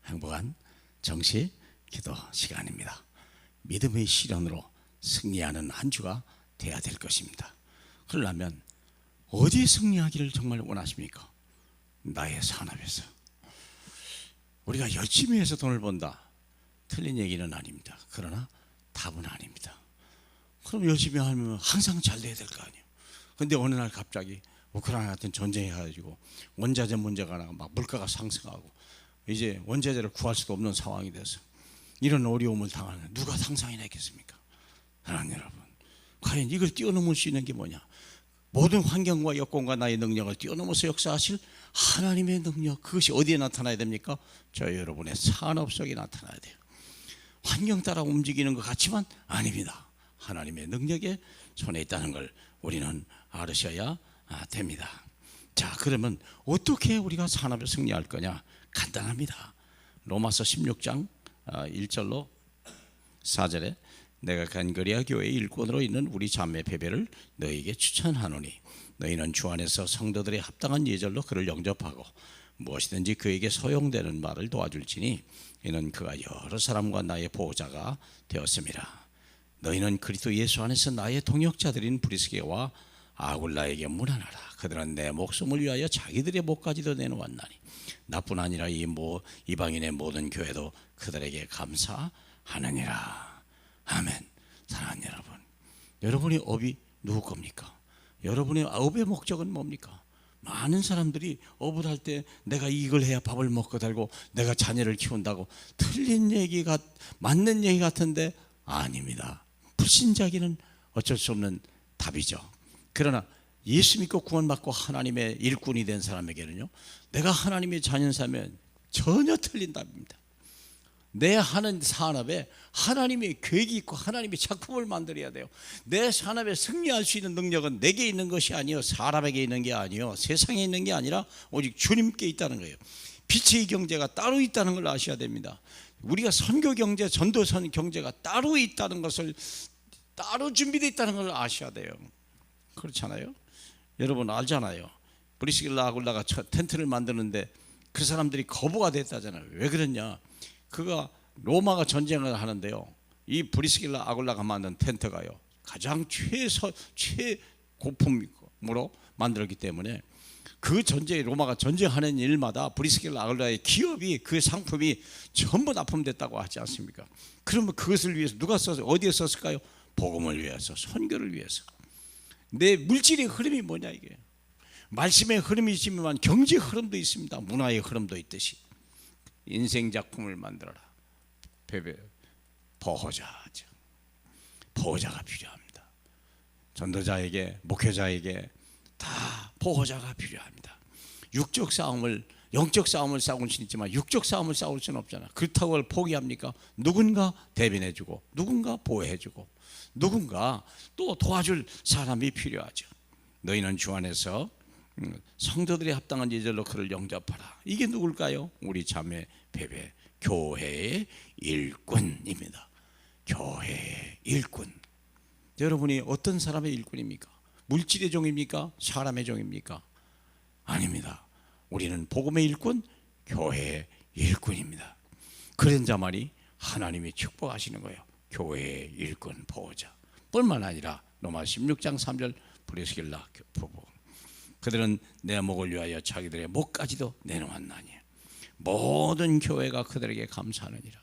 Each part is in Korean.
행복한 정시 기도 시간입니다. 믿음의 실현으로 승리하는 한 주가 되어야 될 것입니다. 그러려면 어디에 승리하기를 정말 원하십니까? 나의 산업에서. 우리가 열심히 해서 돈을 번다, 틀린 얘기는 아닙니다. 그러나 답은 아닙니다. 그럼 열심히 하면 항상 잘 돼야 될 거 아니에요. 근데 어느 날 갑자기 우크라이나 같은 전쟁이 가지고 원자재 문제가 나고 막 물가가 상승하고 이제 원자재를 구할 수도 없는 상황이 돼서 이런 어려움을 당하는, 누가 상상이나 했겠습니까? 하나님 여러분, 과연 이걸 뛰어넘을 수 있는 게 뭐냐? 모든 환경과 여건과 나의 능력을 뛰어넘어서 역사하실 하나님의 능력, 그것이 어디에 나타나야 됩니까? 저 여러분의 산업 속에 나타나야 돼요. 환경 따라 움직이는 것 같지만 아닙니다. 하나님의 능력에 손에 있다는 걸 우리는 알으셔야 됩니다. 자, 그러면 어떻게 우리가 산업에 승리할 거냐? 간단합니다. 로마서 16장 1절로 4절에 내가 간거리아 교회의 일꾼으로 있는 우리 자매 베베를 너희에게 추천하노니 너희는 주 안에서 성도들의 합당한 예절로 그를 영접하고 무엇이든지 그에게 소용되는 말을 도와줄지니 이는 그가 여러 사람과 나의 보호자가 되었음이라. 너희는 그리스도 예수 안에서 나의 동역자들인 브리스게와 아굴라에게 문안하라. 그들은 내 목숨을 위하여 자기들의 목까지도 내놓았나니 나뿐 아니라 이방인의 모든 교회도 그들에게 감사하느니라. 아멘. 사랑하는 여러분, 여러분의 업이 누구 겁니까? 여러분의 업의 목적은 뭡니까? 많은 사람들이 업을 할 때 내가 이걸 해야 밥을 먹고 살고 내가 자녀를 키운다고, 틀린 얘기가 맞는 얘기 같은데 아닙니다. 불신자기는 어쩔 수 없는 답이죠. 그러나 예수 믿고 구원받고 하나님의 일꾼이 된 사람에게는요, 내가 하나님의 자녀사면 전혀 틀린 답입니다. 내 하는 산업에 하나님의 계획이 있고 하나님의 작품을 만들어야 돼요. 내 산업에 승리할 수 있는 능력은 내게 있는 것이 아니요, 사람에게 있는 게 아니요, 세상에 있는 게 아니라 오직 주님께 있다는 거예요. 빛의 경제가 따로 있다는 걸 아셔야 됩니다. 우리가 선교 경제, 전도선 경제가 따로 있다는 것을, 따로 준비되어 있다는 걸 아셔야 돼요. 그렇잖아요. 여러분 알잖아요. 브리스길라 아굴라가 텐트를 만드는데 그 사람들이 거부가 됐다잖아요. 왜 그랬냐? 그가 로마가 전쟁을 하는데요, 이 브리스길라 아굴라가 만든 텐트가요 가장 최고품으로 만들었기 때문에 그 전쟁에, 로마가 전쟁하는 일마다 브리스길라 아굴라의 기업이, 그 상품이 전부 납품됐다고 하지 않습니까? 그러면 그것을 위해서 누가 써서 어디에 썼을까요? 복음을 위해서, 선교를 위해서. 내 물질의 흐름이 뭐냐, 이게 말씀의 흐름이 있지만 경제 흐름도 있습니다. 문화의 흐름도 있듯이 인생 작품을 만들어라. 보호자죠. 보호자가 필요합니다. 전도자에게, 목회자에게 다 보호자가 필요합니다. 육적 싸움을, 영적 싸움을 싸울 수는 있지만 육적 싸움을 싸울 수는 없잖아. 그렇다고 그걸 포기합니까? 누군가 대변해주고, 누군가 보호해주고, 누군가 또 도와줄 사람이 필요하죠. 너희는 주 안에서 성도들의 합당한 예절로 그를 영접하라. 이게 누굴까요? 우리 자매 베베, 교회의 일꾼입니다. 교회의 일꾼. 여러분이 어떤 사람의 일꾼입니까? 물질의 종입니까? 사람의 종입니까? 아닙니다. 우리는 복음의 일꾼, 교회의 일꾼입니다. 그런 자만이 하나님이 축복하시는 거예요. 교회의 일꾼, 보호자. 뿐만 아니라 로마 16장 3절 브리스길라 부부, 그들은 내 목을 위하여 자기들의 목까지도 내놓았나니 모든 교회가 그들에게 감사하느니라.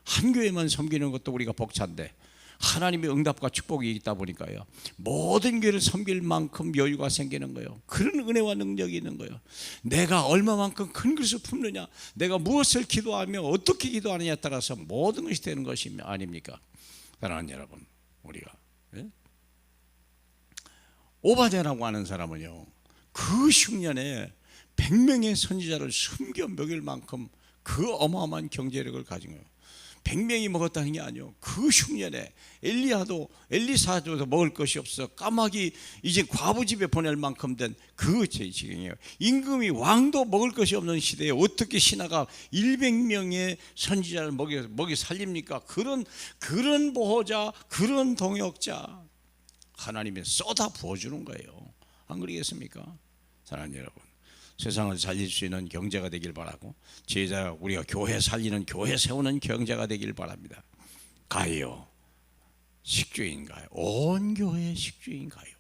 한 교회만 섬기는 것도 우리가 벅찬데 하나님의 응답과 축복이 있다 보니까요, 모든 교회를 섬길 만큼 여유가 생기는 거예요. 그런 은혜와 능력이 있는 거예요. 내가 얼마만큼 큰 것을 품느냐, 내가 무엇을 기도하며 어떻게 기도하느냐에 따라서 모든 것이 되는 것이 아닙니까? 사랑하는 여러분, 우리가 오바댜라고 하는 사람은요, 그 흉년에 100명의 선지자를 숨겨 먹일 만큼 그 어마어마한 경제력을 가진 거예요. 100명이 먹었다는 게 아니에요. 그 흉년에 엘리사도 먹을 것이 없어 까마귀 이제 과부 집에 보낼 만큼 된 그 지경이에요. 임금이, 왕도 먹을 것이 없는 시대에 어떻게 신하가 100명의 선지자를 먹여 살립니까? 그런 보호자, 그런 동역자 하나님이 쏟아 부어주는 거예요. 안 그러겠습니까? 사랑하는 여러분, 세상을 살릴 수 있는 경제가 되길 바라고, 제자 우리가 교회 살리는, 교회 세우는 경제가 되길 바랍니다. 가요, 식주인가요? 온 교회의 식주인가요?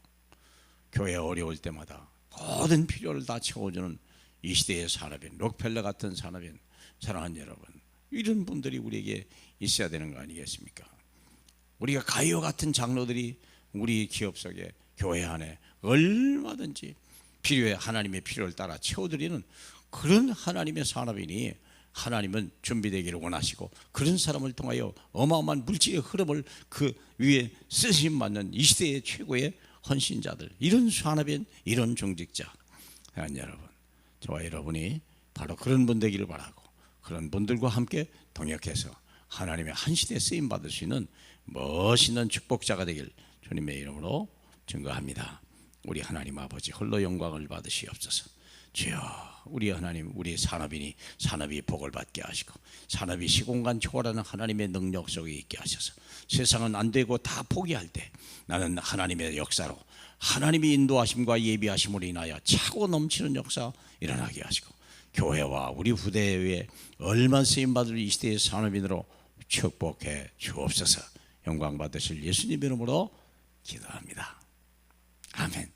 교회 어려울 때마다 모든 필요를 다 채워주는 이 시대의 산업인, 록펠러 같은 산업인, 사랑하는 여러분, 이런 분들이 우리에게 있어야 되는 거 아니겠습니까? 우리가 가요 같은 장로들이 우리 기업 속에, 교회 안에 얼마든지 필요해 하나님의 필요를 따라 채워드리는 그런 하나님의 산업인이 하나님은 준비되기를 원하시고, 그런 사람을 통하여 어마어마한 물질의 흐름을 그 위에 쓰심 받는 이 시대의 최고의 헌신자들, 이런 산업인, 이런 중직자, 여러분, 저와 여러분이 바로 그런 분 되기를 바라고, 그런 분들과 함께 동역해서 하나님의 한 시대에 쓰임 받을 수 있는 멋있는 축복자가 되길 주님의 이름으로 증거합니다. 우리 하나님 아버지, 홀로 영광을 받으시옵소서. 주여, 우리 하나님, 우리 산업이 복을 받게 하시고, 산업이 시공간 초월하는 하나님의 능력 속에 있게 하셔서, 세상은 안 되고 다 포기할 때 나는 하나님의 역사로, 하나님의 인도하심과 예비하심으로 인하여 차고 넘치는 역사 일어나게 하시고, 교회와 우리 후대에 얼마 쓰임 받을 이 시대의 산업인으로 축복해 주옵소서. 영광 받으실 예수님 이름으로 기도합니다. 아멘.